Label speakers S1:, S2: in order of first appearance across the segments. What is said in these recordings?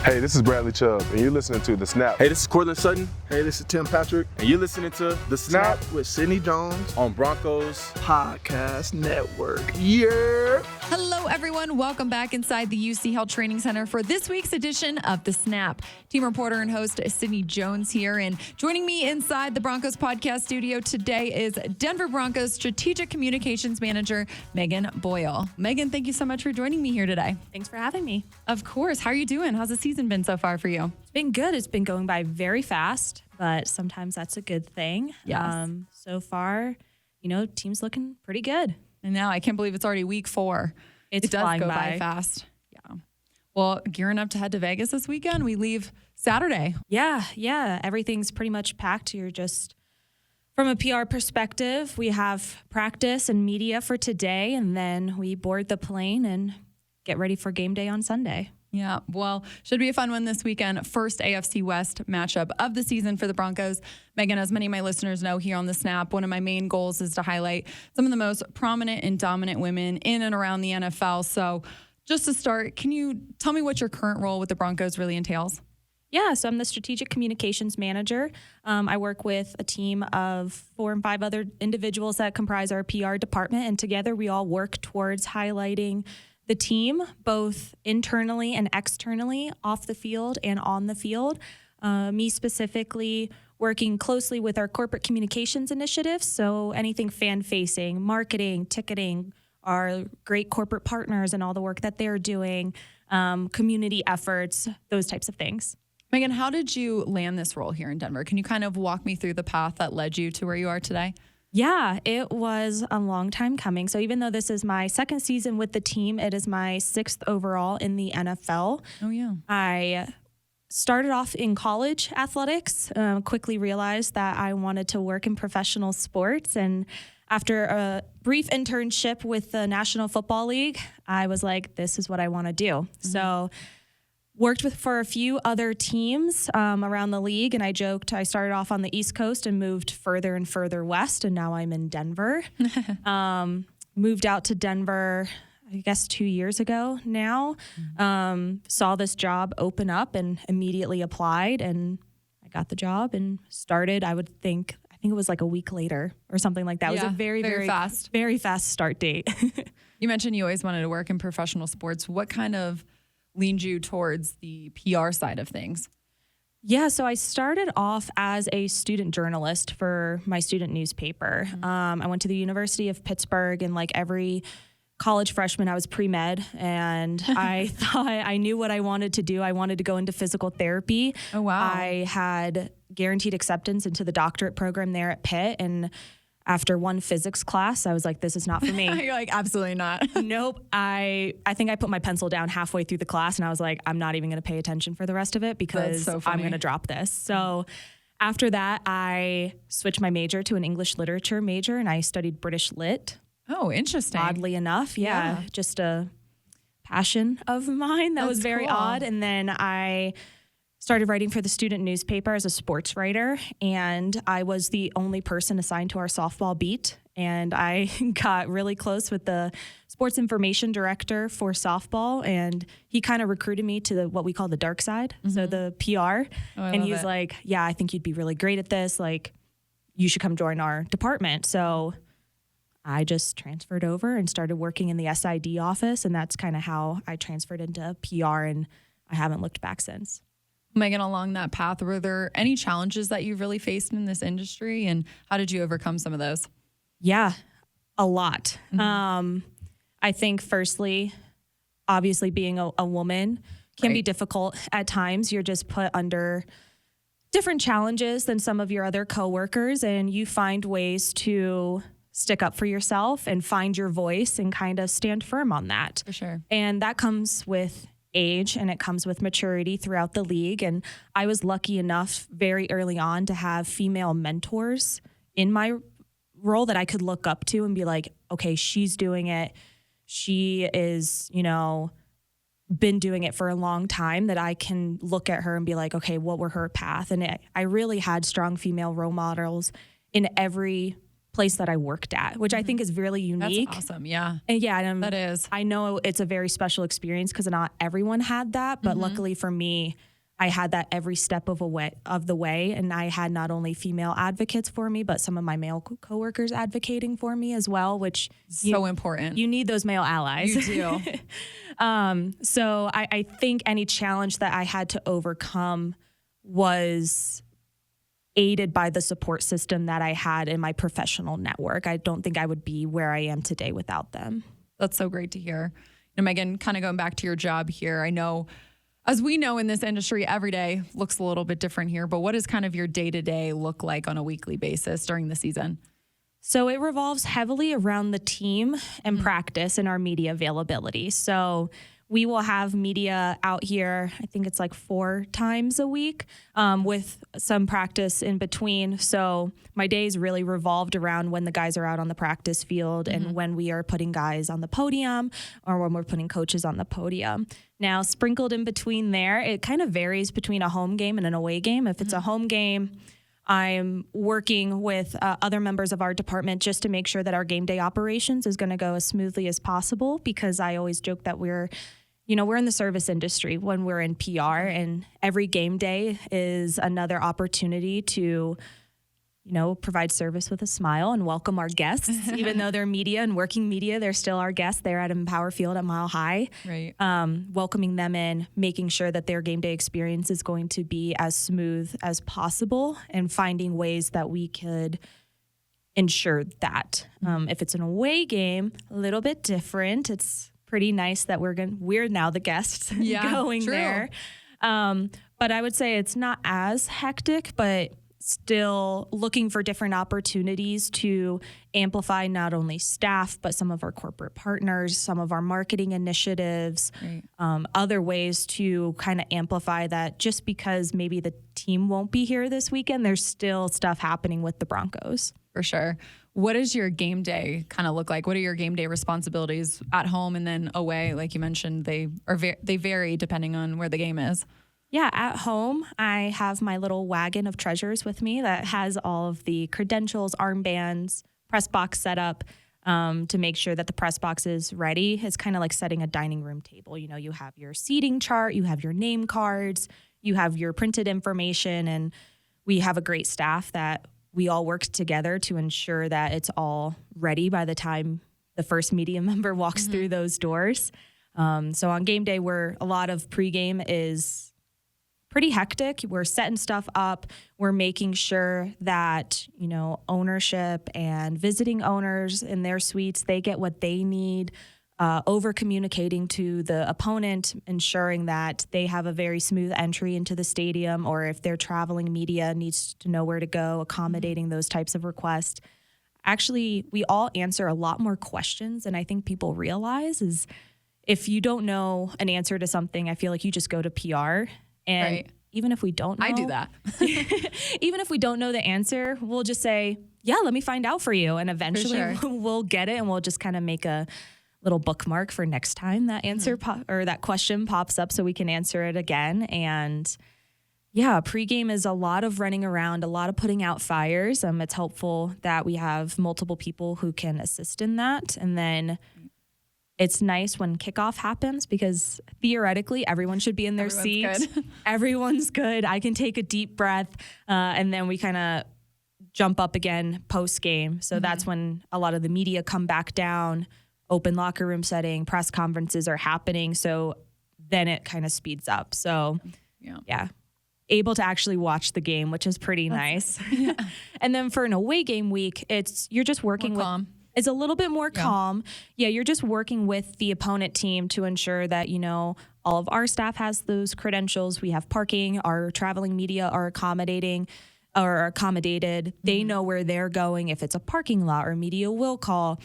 S1: Hey, this is Bradley Chubb, and you're listening to The Snap.
S2: Hey, this is Cortland Sutton,
S3: Hey, this is Tim Patrick.
S2: and you're listening to The Snap
S3: with Sidney Jones
S2: on Broncos.
S3: Podcast Network. Yeah.
S4: Hello, everyone. Welcome back inside the UC Health Training Center for this week's edition of The Snap. Team reporter and host Sidney Jones here. And joining me inside the Broncos podcast studio today is Denver Broncos Strategic Communications Manager, Megan Boyle. Megan, thank you so much for joining me here today.
S5: Thanks for having me.
S4: Of course. How are you doing? How's the season been so far for you?
S5: It's been good. It's been going by very fast, but sometimes that's a good thing.
S4: Yes.
S5: So far, team's looking pretty good.
S4: And now I can't believe it's already week 4.
S5: It
S4: does
S5: flying
S4: go
S5: by.
S4: fast. Yeah. Well, gearing up to head to Vegas this weekend. We leave Saturday.
S5: Yeah. Everything's pretty much packed. You're just, from a PR perspective, we have practice and media for today, and then we board the plane and get ready for game day on Sunday.
S4: Yeah, well, should be a fun one this weekend. First AFC West matchup of the season for the Broncos. Megan, as many of my listeners know here on The Snap, one of my main goals is to highlight some of the most prominent and dominant women in and around the NFL. So just to start, can you tell me what your current role with the Broncos really entails?
S5: Yeah, so I'm the Strategic Communications Manager. I work with a team of 4 and 5 other individuals that comprise our PR department, and together we all work towards highlighting the team, both internally and externally, off the field and on the field. Me specifically working closely with our corporate communications initiatives, so anything fan-facing, marketing, ticketing, our great corporate partners and all the work that they're doing, community efforts, those types of things.
S4: Megan, how did you land this role here in Denver? Can you kind of walk me through the path that led you to where you are today?
S5: Yeah, it was a long time coming. So even though this is my second season with the team, it is my 6th overall in the NFL.
S4: Oh, yeah.
S5: I started off in college athletics, quickly realized that I wanted to work in professional sports. And after a brief internship with the National Football League, I was like, this is what I want to do. Mm-hmm. So worked for a few other teams around the league, and I joked I started off on the East Coast and moved further and further west, and now I'm in Denver. Moved out to Denver, I guess 2 years ago now. Saw this job open up and immediately applied, and I got the job and started, I think it was like a week later or something like that. It was a very fast start date.
S4: You mentioned you always wanted to work in professional sports. What kind of leaned you towards the PR side of things?
S5: Yeah, so I started off as a student journalist for my student newspaper. I went to the University of Pittsburgh, and like every college freshman, I was pre-med, and I thought I knew what I wanted to do. I wanted to go into physical therapy.
S4: Oh, wow.
S5: I had guaranteed acceptance into the doctorate program there at Pitt, and after one physics class, I was like, this is not for me.
S4: You're like, absolutely not.
S5: Nope. I think I put my pencil down halfway through the class, and I was like, I'm not even going to pay attention for the rest of it because I'm going to drop this. So after that, I switched my major to an English literature major, and I studied British Lit.
S4: Oh, interesting.
S5: Oddly enough. Yeah. Just a passion of mine. That was very odd. And then I started writing for the student newspaper as a sports writer, and I was the only person assigned to our softball beat. And I got really close with the sports information director for softball, and he kind of recruited me to what we call the dark side, so the PR. And he was like, yeah, I think you'd be really great at this. Like, you should come join our department. So I just transferred over and started working in the SID office, and that's kind of how I transferred into PR, and I haven't looked back since.
S4: Megan, along that path, were there any challenges that you've really faced in this industry, and how did you overcome some of those?
S5: Yeah, a lot. I think firstly, obviously being a woman can be difficult at times. You're just put under different challenges than some of your other coworkers, and you find ways to stick up for yourself and find your voice and kind of stand firm on that.
S4: For sure.
S5: And that comes with age, and it comes with maturity throughout the league. And I was lucky enough very early on to have female mentors in my role that I could look up to and be like, okay, she's doing it. She is, been doing it for a long time, that I can look at her and be like, okay, what were her path? And I really had strong female role models in every place that I worked at, which I think is really unique.
S4: That's awesome. Yeah.
S5: And yeah, and
S4: That is.
S5: I know it's a very special experience because not everyone had that, but luckily for me, I had that every step of the way, and I had not only female advocates for me, but some of my male coworkers advocating for me as well, which
S4: So important.
S5: you need those male allies.
S4: You do.
S5: So I think any challenge that I had to overcome was aided by the support system that I had in my professional network. I don't think I would be where I am today without them.
S4: That's so great to hear. And Megan, kind of going back to your job here, I know, as we know in this industry, every day looks a little bit different here, but what does kind of your day-to-day look like on a weekly basis during the season?
S5: So it revolves heavily around the team and practice and our media availability. So we will have media out here, I think it's like 4 times a week, with some practice in between. So my days really revolved around when the guys are out on the practice field and when we are putting guys on the podium or when we're putting coaches on the podium. Now, sprinkled in between there, it kind of varies between a home game and an away game. If it's a home game, I'm working with other members of our department just to make sure that our game day operations is going to go as smoothly as possible, because I always joke that we're in the service industry when we're in PR, and every game day is another opportunity to, provide service with a smile and welcome our guests. Even though they're media and working media, they're still our guests. They're at Empower Field at Mile High.
S4: Right.
S5: Welcoming them in, making sure that their game day experience is going to be as smooth as possible, and finding ways that we could ensure that. If it's an away game, a little bit different. It's pretty nice that we're now the guests going
S4: true.
S5: there. But I would say it's not as hectic, but still looking for different opportunities to amplify not only staff, but some of our corporate partners, some of our marketing initiatives,
S4: Right.
S5: Other ways to kind of amplify that. Just because maybe the team won't be here this weekend, there's still stuff happening with the Broncos.
S4: For sure. What does your game day kind of look like? What are your game day responsibilities at home and then away? Like you mentioned, they vary depending on where the game is.
S5: Yeah, at home, I have my little wagon of treasures with me that has all of the credentials, armbands, press box set up to make sure that the press box is ready. It's kind of like setting a dining room table. You have your seating chart, you have your name cards, you have your printed information, and we have a great staff that we all work together to ensure that it's all ready by the time the first media member walks through those doors. So on game day, where a lot of pregame is pretty hectic, we're setting stuff up. We're making sure that, ownership and visiting owners in their suites, they get what they need. Over communicating to the opponent, ensuring that they have a very smooth entry into the stadium, or if they're traveling media needs to know where to go, accommodating those types of requests. Actually, we all answer a lot more questions than I think people realize. Is if you don't know an answer to something, I feel like you just go to PR. And
S4: Right.
S5: even if we don't know,
S4: I do that.
S5: even if we don't know the answer, we'll just say, yeah, let me find out for you. And eventually
S4: sure.
S5: we'll get it, and we'll just kind of make a little bookmark for next time that answer or that question pops up so we can answer it again. And yeah, pregame is a lot of running around, a lot of putting out fires. It's helpful that we have multiple people who can assist in that. And then it's nice when kickoff happens, because theoretically everyone should be in their
S4: Everyone's
S5: seats. Everyone's good. I can take a deep breath, and then we kind of jump up again post game. So that's when a lot of the media come back down, open locker room setting, press conferences are happening. So then it kind of speeds up. So yeah, able to actually watch the game, which is pretty nice. And then for an away game week, you're just working
S4: More
S5: with.
S4: calm.
S5: It's a little bit more calm. Yeah, you're just working with the opponent team to ensure that, all of our staff has those credentials. We have parking, our traveling media are accommodated. They know where they're going. If it's a parking lot or media will call,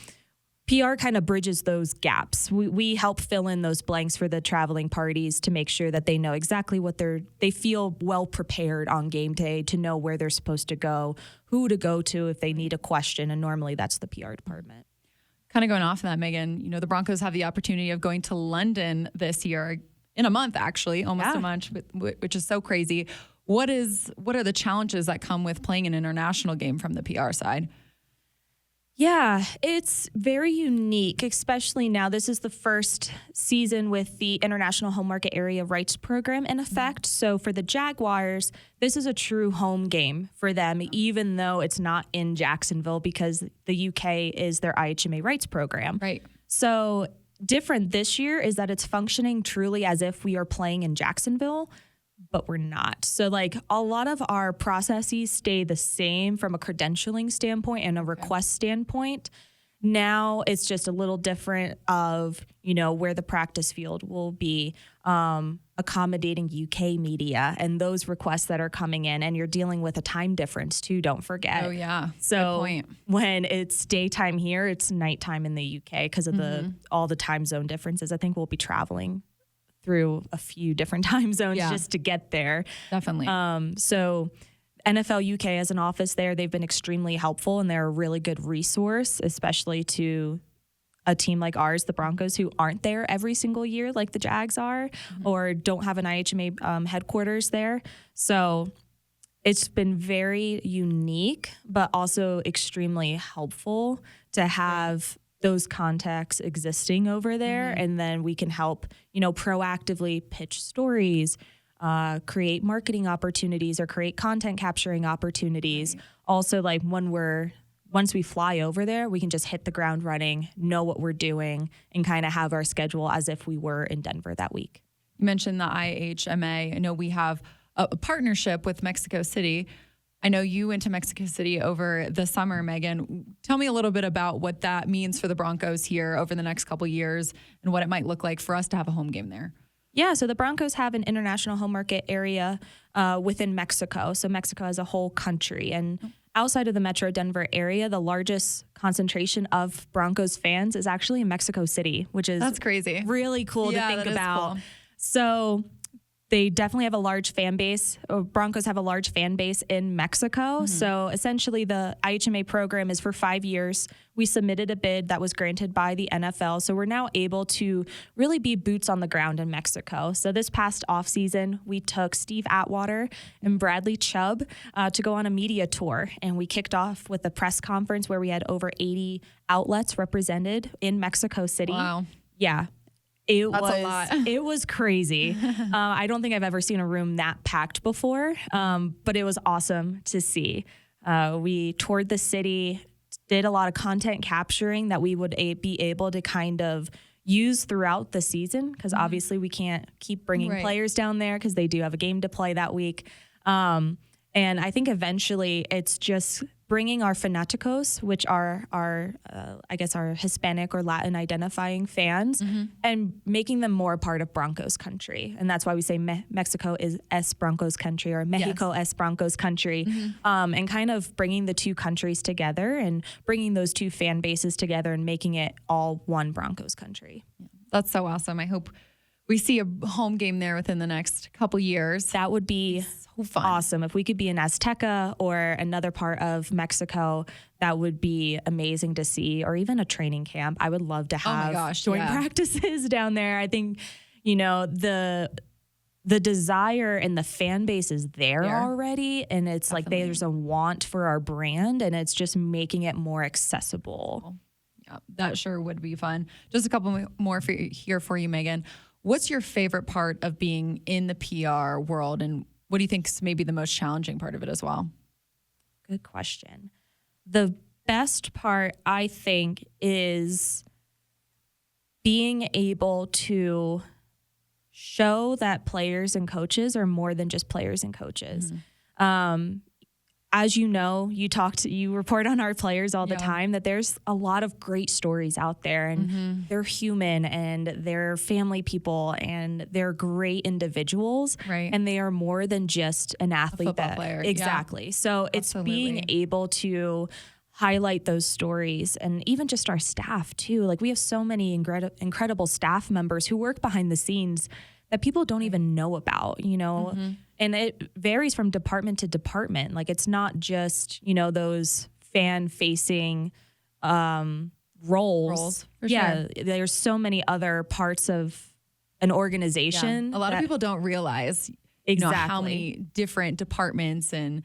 S5: PR kind of bridges those gaps. We help fill in those blanks for the traveling parties to make sure that they know exactly what they feel well prepared on game day to know where they're supposed to go, who to go to if they need a question. And normally that's the PR department.
S4: Kind of going off of that, Megan, the Broncos have the opportunity of going to London this year, in a month, actually, almost a month, which is so crazy. What are the challenges that come with playing an international game from the PR side?
S5: Yeah, it's very unique, especially now. This is the first season with the International Home Market Area Rights Program in effect. So for the Jaguars, this is a true home game for them, even though it's not in Jacksonville because the UK is their IHMA rights program.
S4: Right.
S5: So different this year is that it's functioning truly as if we are playing in Jacksonville, but we're not. So like a lot of our processes stay the same from a credentialing standpoint and a request standpoint. Now it's just a little different of, where the practice field will be, accommodating UK media and those requests that are coming in. And you're dealing with a time difference too, don't forget.
S4: Oh, yeah.
S5: So
S4: Good point.
S5: when it's daytime here, it's nighttime in the UK because of all the time zone differences. I think we'll be traveling through a few different time zones just to get there.
S4: Definitely.
S5: So NFL UK has an office there. They've been extremely helpful and they're a really good resource, especially to a team like ours, the Broncos, who aren't there every single year like the Jags are or don't have an IHMA headquarters there. So it's been very unique, but also extremely helpful to have those contacts existing over there. And then we can help, proactively pitch stories, create marketing opportunities or create content capturing opportunities. Also, like once we fly over there, we can just hit the ground running, know what we're doing, and kind of have our schedule as if we were in Denver that week.
S4: You mentioned the IHMA. I know we have a partnership with Mexico City. I know you went to Mexico City over the summer, Megan. Tell me a little bit about what that means for the Broncos here over the next couple years and what it might look like for us to have a home game there.
S5: Yeah, so the Broncos have an international home market area within Mexico. So Mexico as a whole country. And outside of the Metro Denver area, the largest concentration of Broncos fans is actually in Mexico City, which is
S4: That's crazy.
S5: Really cool to think about.
S4: Cool.
S5: So they definitely have a large fan base. Broncos have a large fan base in Mexico. So essentially the IHMA program is for 5 years. We submitted a bid that was granted by the NFL. So we're now able to really be boots on the ground in Mexico. So this past offseason, we took Steve Atwater and Bradley Chubb to go on a media tour. And we kicked off with a press conference where we had over 80 outlets represented in Mexico City.
S4: Wow.
S5: Yeah.
S4: That's a lot.
S5: It was crazy. I don't think I've ever seen a room that packed before, but it was awesome to see. We toured the city, did a lot of content capturing that we would be able to kind of use throughout the season because obviously we can't keep bringing players down there because they do have a game to play that week. And I think eventually it's just bringing our fanaticos, which are our Hispanic or Latin identifying fans, and making them more a part of Broncos country. And that's why we say Mexico is es Broncos country or Mexico es Broncos country. And kind of bringing the two countries together and bringing those two fan bases together and making it all one Broncos country.
S4: That's so awesome. I hope we see a home game there within the next couple years.
S5: That would be
S4: so fun.
S5: Awesome. If we could be in Azteca or another part of Mexico, that would be amazing to see, or even a training camp. I would love to have joint practices down there. I think, the desire and the fan base is there already. And it's like there's a want for our brand, and it's just making it more accessible.
S4: Yeah, that sure would be fun. Just a couple more here for you, Megan. What's your favorite part of being in the PR world, and what do you think is maybe the most challenging part of it as well?
S5: Good question. The best part, I think, is being able to show that players and coaches are more than just players and coaches. As you know, you report on our players all the time that there's a lot of great stories out there, and they're human and they're family people and they're great individuals, and they are more than just an athlete.
S4: Player.
S5: Exactly. So it's being able to highlight those stories, and even just our staff too. Like we have so many incredible staff members who work behind the scenes that people don't even know about, and it varies from department to department. Like it's not just, those fan facing roles.
S4: For sure.
S5: There's so many other parts of an organization.
S4: A lot of people don't realize how many different departments and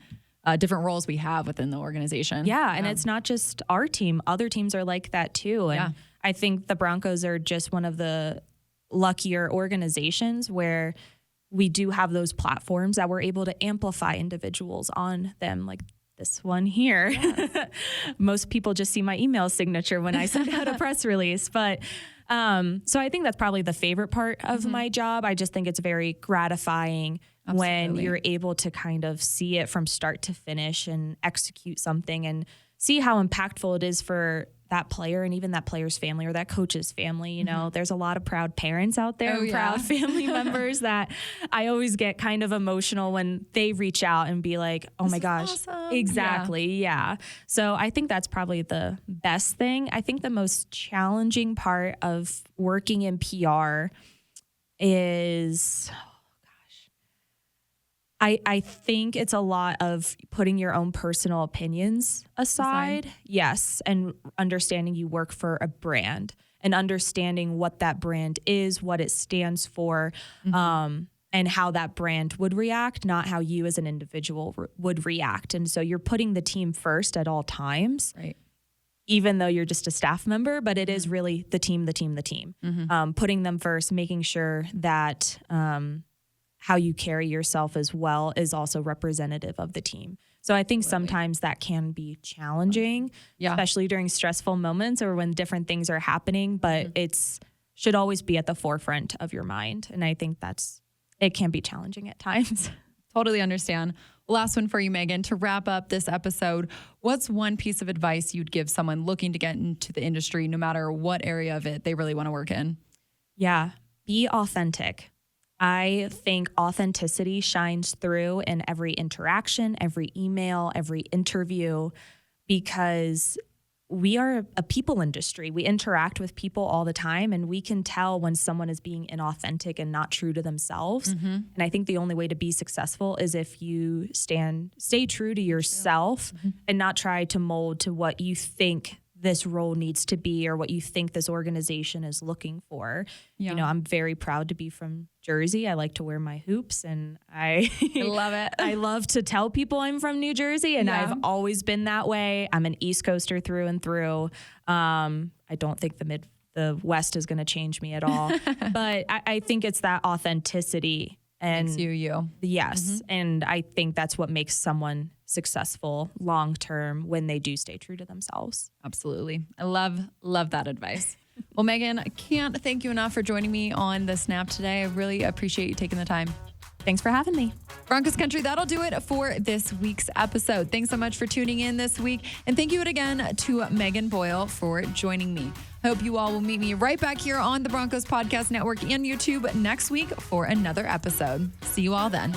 S4: different roles we have within the organization.
S5: Yeah, and it's not just our team. Other teams are like that too. And I think the Broncos are just one of the luckier organizations where we do have those platforms that we're able to amplify individuals on them, like this one here. Yes. Most people just see my email signature when I send out a press release. But so I think that's probably the favorite part of my job. I just think it's very gratifying when you're able to kind of see it from start to finish and execute something and see how impactful it is for that player and even that player's family or that coach's family. You know, there's a lot of proud parents out there and proud family members that I always get kind of emotional when they reach out and be like, oh my gosh,
S4: awesome.
S5: Exactly. Yeah. So I think that's probably the best thing. I think the most challenging part of working in PR is, I think it's a lot of putting your own personal opinions aside. Yes. And understanding you work for a brand and understanding what that brand is, what it stands for, and how that brand would react, not how you as an individual would react. And so you're putting the team first at all times.
S4: Right.
S5: Even though you're just a staff member, but it is really the team. Putting them first, making sure that how you carry yourself as well is also representative of the team. So I think sometimes that can be challenging, especially during stressful moments or when different things are happening, but it's should always be at the forefront of your mind. And I think it can be challenging at times.
S4: Totally understand. Last one for you, Megan. To wrap up this episode, what's one piece of advice you'd give someone looking to get into the industry, no matter what area of it they really want to work in?
S5: Yeah, be authentic. I think authenticity shines through in every interaction, every email, every interview, because we are a people industry. We interact with people all the time, and we can tell when someone is being inauthentic and not true to themselves. And I think the only way to be successful is if you stay true to yourself and not try to mold to what you think this role needs to be or what you think this organization is looking for. You know, I'm very proud to be from Jersey. I like to wear my hoops, and I
S4: love it.
S5: I love to tell people I'm from New Jersey, and I've always been that way. I'm an East Coaster through and through. I don't think the West is going to change me at all, but I think it's that authenticity. And
S4: makes you.
S5: Yes. And I think that's what makes someone successful long term when they do stay true to themselves.
S4: Absolutely. I love that advice. Well, Megan, I can't thank you enough for joining me on the Snap today. I really appreciate you taking the time.
S5: Thanks for having me.
S4: Broncos Country, that'll do it for this week's episode. Thanks so much for tuning in this week. And thank you again to Megan Boyle for joining me. Hope you all will meet me right back here on the Broncos Podcast Network and YouTube next week for another episode. See you all then.